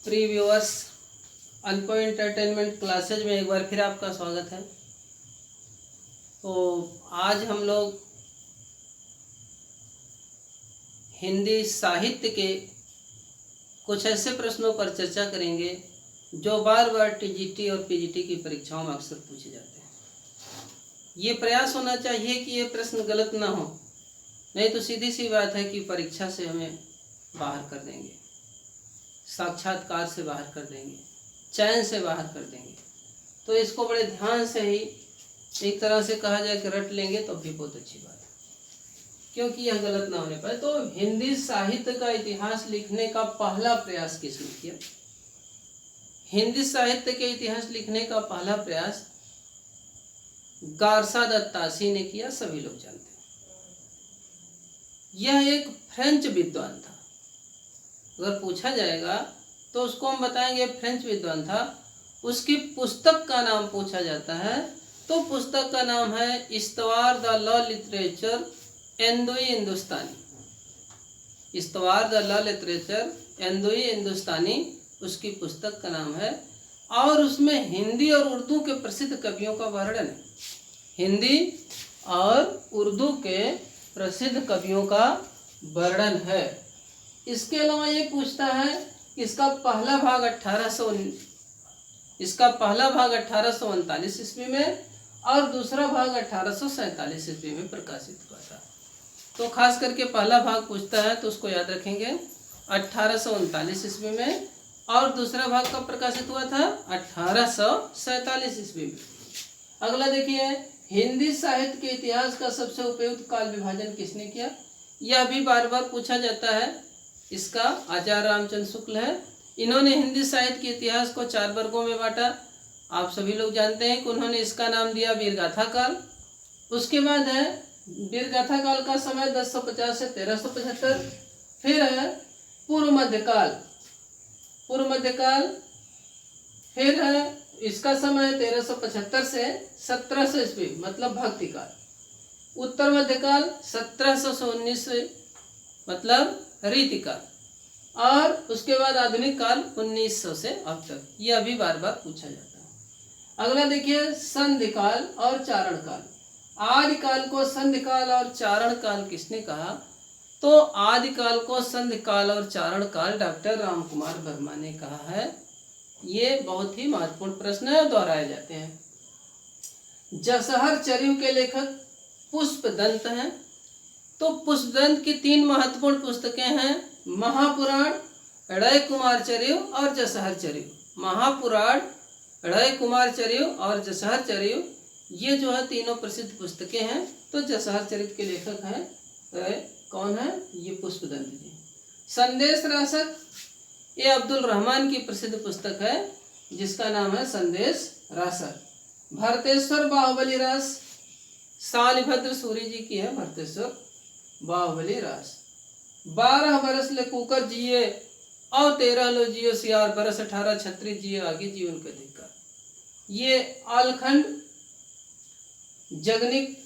Pre viewers, अल्पो entertainment classes में एक बार फिर आपका स्वागत है। तो आज हम लोग हिंदी साहित्य के कुछ ऐसे प्रश्नों पर चर्चा करेंगे जो बार बार टीजीटी और पीजीटी की परीक्षाओं में अक्सर पूछे जाते हैं। ये प्रयास होना चाहिए कि ये प्रश्न गलत ना हो, नहीं तो सीधी सी बात है कि परीक्षा से हमें बाहर कर देंगे, साक्षात्कार से बाहर कर देंगे, चयन से बाहर कर देंगे। तो इसको बड़े ध्यान से ही एक तरह से कहा जाए कि रट लेंगे तो भी बहुत अच्छी बात है, क्योंकि यह गलत ना होने पाए। तो हिंदी साहित्य का इतिहास लिखने का पहला प्रयास किसने किया? हिंदी साहित्य के इतिहास लिखने का पहला प्रयास गारसा दत्तासी ने किया, सभी लोग जानते हैं। यह एक फ्रेंच विद्वान था। अगर पूछा जाएगा तो उसको हम बताएंगे फ्रेंच विद्वान था। उसकी पुस्तक का नाम पूछा जाता है तो पुस्तक का नाम है इस्तवार द लॉ लिटरेचर एंदोई हिंदुस्तानी। इस्तवार द लॉ लिटरेचर एंदोई हिंदुस्तानी उसकी पुस्तक का नाम है, और उसमें हिंदी और उर्दू के प्रसिद्ध कवियों का वर्णन है। हिंदी और उर्दू के प्रसिद्ध कवियों का वर्णन है। इसके अलावा ये पूछता है इसका पहला भाग 1839 ईस्वी में और दूसरा भाग 1847 ईस्वी में प्रकाशित हुआ था। तो खास करके पहला भाग पूछता है तो उसको याद रखेंगे 1839 ईस्वी में, और दूसरा भाग कब प्रकाशित हुआ था? 1847 ईस्वी में। अगला देखिए, हिंदी साहित्य के इतिहास का सबसे उपयुक्त काल विभाजन किसने किया? यह भी बार बार पूछा जाता है। इसका आचार्य रामचंद्र शुक्ल है। इन्होंने हिंदी साहित्य के इतिहास को 4 वर्गों में बांटा। आप सभी लोग जानते हैं कि उन्होंने इसका नाम दिया वीरगाथा काल। उसके बाद है वीरगाथा काल का समय 1050 से 1375। फिर है पूर्व मध्यकाल। फिर है इसका समय 1375 से 1700 ईस्वी, मतलब भक्ति काल। उत्तर मध्यकाल 1700 से 1900, मतलब रीतिकाल। और उसके बाद आधुनिक काल 1900 से अब तक। यह भी बार बार पूछा जाता है। अगला देखिए, संधिकाल और चारण काल। आदिकाल को संधिकाल और चारण काल किसने कहा? तो आदिकाल को संधिकाल और चारण काल डॉक्टर रामकुमार वर्मा ने कहा है। ये बहुत ही महत्वपूर्ण प्रश्न है, दोहराए जाते हैं। जसहर चरिऊ के लेखक पुष्पदंत हैं। तो पुष्पदंत की 3 महत्वपूर्ण पुस्तकें हैं, महापुराण, ड़य कुमार चरिऊ और जसहर चरिऊ। महापुराण, ड़य कुमार चरिऊ और जसहर चरिऊ, ये जो है तीनों प्रसिद्ध पुस्तकें हैं। तो जसहर चरित के लेखक हैं कौन है? ये पुष्पदंत जी। संदेश रासक, ये अब्दुल रहमान की प्रसिद्ध पुस्तक है जिसका नाम है संदेश रासक। भरतेश्वर बाहुबली रास, शालिभद्र सूरी जी की है भरतेश्वर बाहुबली रास। 12 बरस ले कुकर जिए और 13 लो जियो सियार, बरस 18 छत्री जिए आगे जीवन के अधिकार। ये आलखंड जगनिक,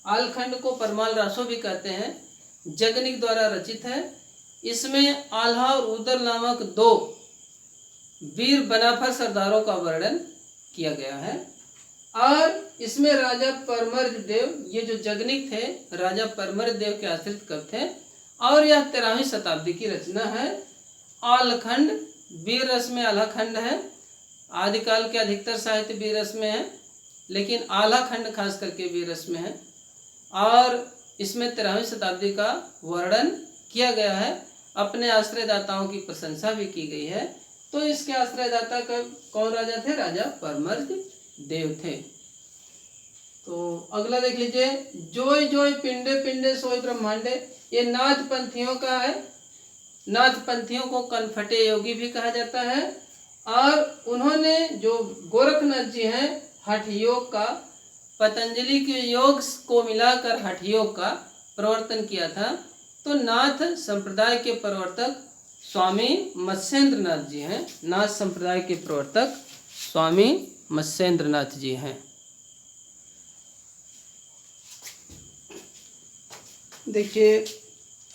आलखंड को परमाल रासो भी कहते हैं, जगनिक द्वारा रचित है। इसमें आल्हा और उदल नामक 2 वीर बनाफर सरदारों का वर्णन किया गया है। और इसमें राजा परमर्द देव, ये जो जगनिक थे राजा परमर्द देव के आश्रित कवि थे, और यह 13वीं शताब्दी की रचना है। आलखंड वीर रस में आल्हाखंड है। आदिकाल के अधिकतर साहित्य वीर रस में है, लेकिन आल्हाखंड खास करके वीर रस में है। और इसमें 13वीं शताब्दी का वर्णन किया गया है। अपने आश्रयदाताओं की प्रशंसा भी की गई है। तो इसके आश्रयदाता कौन राजा थे? राजा परमर्द देव थे। तो अगला देख लीजिए, जोय जोय पिंडे पिंडे सोई ब्रह्मांडे, ये नाथ पंथियों का है। नाथ पंथियों को कनफटे योगी भी कहा जाता है। और उन्होंने जो गोरखनाथ जी हैं हठ योग का, पतंजलि के योग को मिलाकर हठ योग का प्रवर्तन किया था। तो नाथ संप्रदाय के प्रवर्तक स्वामी मत्स्येंद्र नाथ जी हैं। नाथ संप्रदाय के प्रवर्तक स्वामी मत्स्येंद्र नाथ जी हैं। देखिए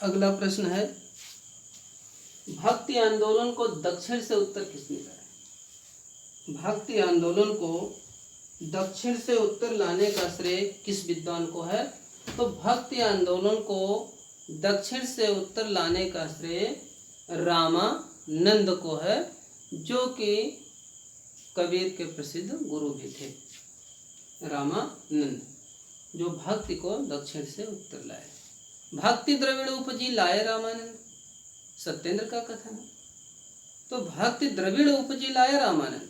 अगला प्रश्न है, भक्ति आंदोलन को दक्षिण से उत्तर किसने लाया? भक्ति आंदोलन को दक्षिण से उत्तर लाने का श्रेय किस विद्वान को है? तो भक्ति आंदोलन को दक्षिण से उत्तर लाने का श्रेय रामानंद को है, जो कि कबीर के प्रसिद्ध गुरु भी थे। रामानंद जो भक्ति को दक्षिण से उत्तर लाए। भक्ति द्रविड़ उपजी लाए रामानंद, सत्येंद्र का कथन है। तो भक्ति द्रविड़ उपजी लाए रामानंद,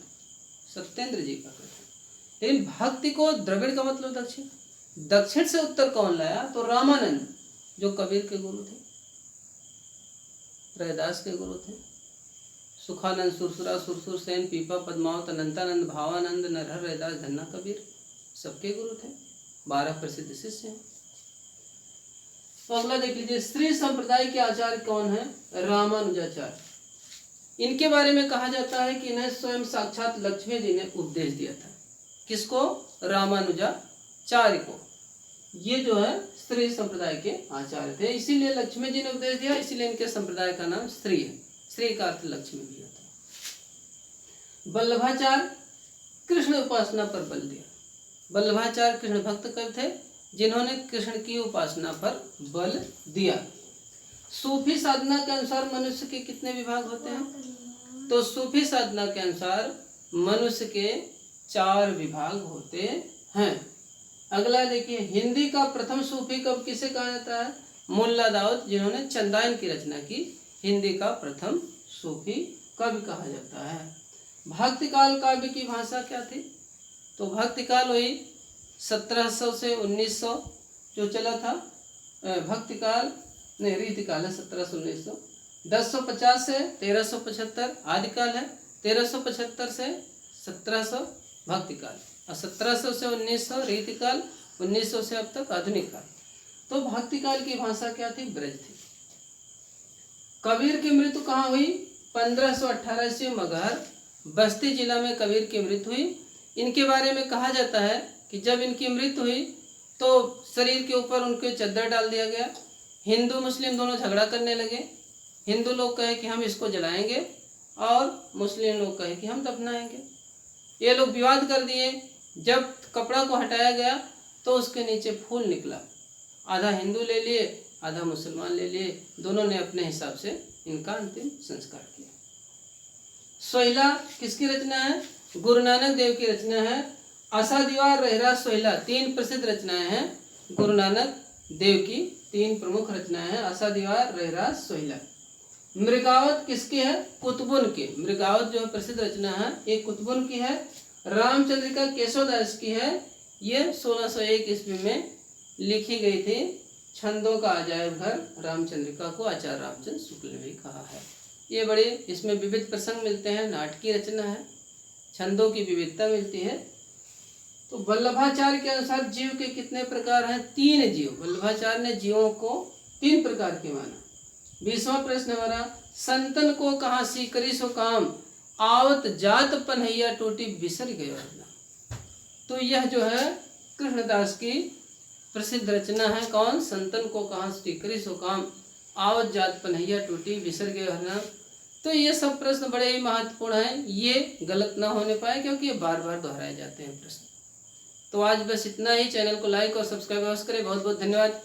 सत्येंद्र जी का कथन। लेकिन भक्ति को द्रविड़ का मतलब दक्षिण, दक्षिण से उत्तर कौन लाया? तो रामानंद जो कबीर के गुरु थे, रैदास के गुरु थे। सुखानंद, सुरसुरा, सुरसुर सेन, पीपा, पद्मावत, अनंतानंद, भावानंद, नरहर, रैदास, धन्ना, कबीर सबके गुरु थे। 12 प्रसिद्ध शिष्य हैं। तो अगला देख लीजिए, श्री संप्रदाय के आचार्य कौन है? रामानुजाचार्य। इनके बारे में कहा जाता है कि इन्हें स्वयं साक्षात लक्ष्मी जी ने उपदेश दिया था। किसको? रामानुजाचार्य को। ये जो है श्री संप्रदाय के आचार्य थे, इसीलिए लक्ष्मी जी ने उपदेश दिया, इसीलिए इनके संप्रदाय का नाम श्री है। श्री का अर्थ लक्ष्मी भी होता है। वल्लभाचार्य कृष्ण उपासना पर बल दिया। वल्लभाचार्य कृष्ण भक्त कवि थे, जिन्होंने कृष्ण की उपासना पर बल दिया। सूफी साधना के अनुसार मनुष्य के कितने विभाग होते हैं? तो सूफी साधना के अनुसार मनुष्य के 4 विभाग होते हैं। अगला देखिए, हिंदी का प्रथम सूफी कवि किसे कहा जाता है? मुल्ला दाऊद, जिन्होंने चंदाइन की रचना की, हिंदी का प्रथम सूफी कवि कहा जाता है। भक्तिकाल काव्य की भाषा क्या थी? तो भक्तिकाल वही 1700 से 1900 जो चला था। भक्तिकाल नहीं, रीतिकाल है 1700-1900। 1050 से 1375 आदिकाल है। 1375 से 1700 भक्तिकाल, और 1700 से 1900 रीतिकाल, 1900 से अब तक आधुनिक काल। तो भक्तिकाल की भाषा क्या थी? ब्रज थी। कबीर की मृत्यु कहाँ हुई? 1518 ईस्वी मगहर बस्ती जिला में कबीर की मृत्यु हुई। इनके बारे में कहा जाता है कि जब इनकी मृत्यु हुई तो शरीर के ऊपर उनके चद्दर डाल दिया गया। हिंदू मुस्लिम दोनों झगड़ा करने लगे। हिंदू लोग कहे कि हम इसको जलाएंगे और मुस्लिम लोग कहे कि हम दफनाएंगे। ये लोग विवाद कर दिए। जब कपड़ा को हटाया गया तो उसके नीचे फूल निकला। आधा हिंदू ले लिए, आधा मुसलमान ले लिए। दोनों ने अपने हिसाब से इनका अंतिम संस्कार किया। सोहिला किसकी रचना है? गुरु नानक देव की रचना है। आशा दीवार, रहरा, सोहिला 3 प्रसिद्ध रचनाएं हैं। गुरु नानक देव की 3 प्रमुख रचनाएं हैं, आशा दीवार, रहरा, सोहिला। मृगावत किसकी है? कुतुबुन की। मृगावत जो प्रसिद्ध रचना है ये कुतुबुन की है। रामचंद्रिका केशवदास की है। ये 1601 ईस्वी में लिखी गई थी। छंदों का अजायब घर रामचंद्रिका को आचार्य रामचंद्र शुक्ल ने भी कहा है। ये बड़े इसमें विविध प्रसंग मिलते हैं, नाटकीय रचना है, छंदों की विविधता मिलती है। तो वल्लभाचार्य के अनुसार जीव के कितने प्रकार हैं? 3 जीव। वल्लभाचार्य ने जीवों को 3 प्रकार के माना। 20वां प्रश्न हमारा, संतन को कहाँ सीकरी सो काम, आवत जात पन्हैया टूटी बिसर गयो ना। तो यह जो है कृष्णदास की प्रसिद्ध रचना है। कौन? संतन को कहाँ सीकरी सो काम, आवत जात पन्हैया टूटी बिसर गयो ना। तो ये सब प्रश्न बड़े ही महत्वपूर्ण हैं, ये गलत ना होने पाए क्योंकि ये बार बार दोहराए जाते हैं प्रश्न। तो आज बस इतना ही। चैनल को लाइक और सब्सक्राइब अवश्य करें। बहुत बहुत धन्यवाद।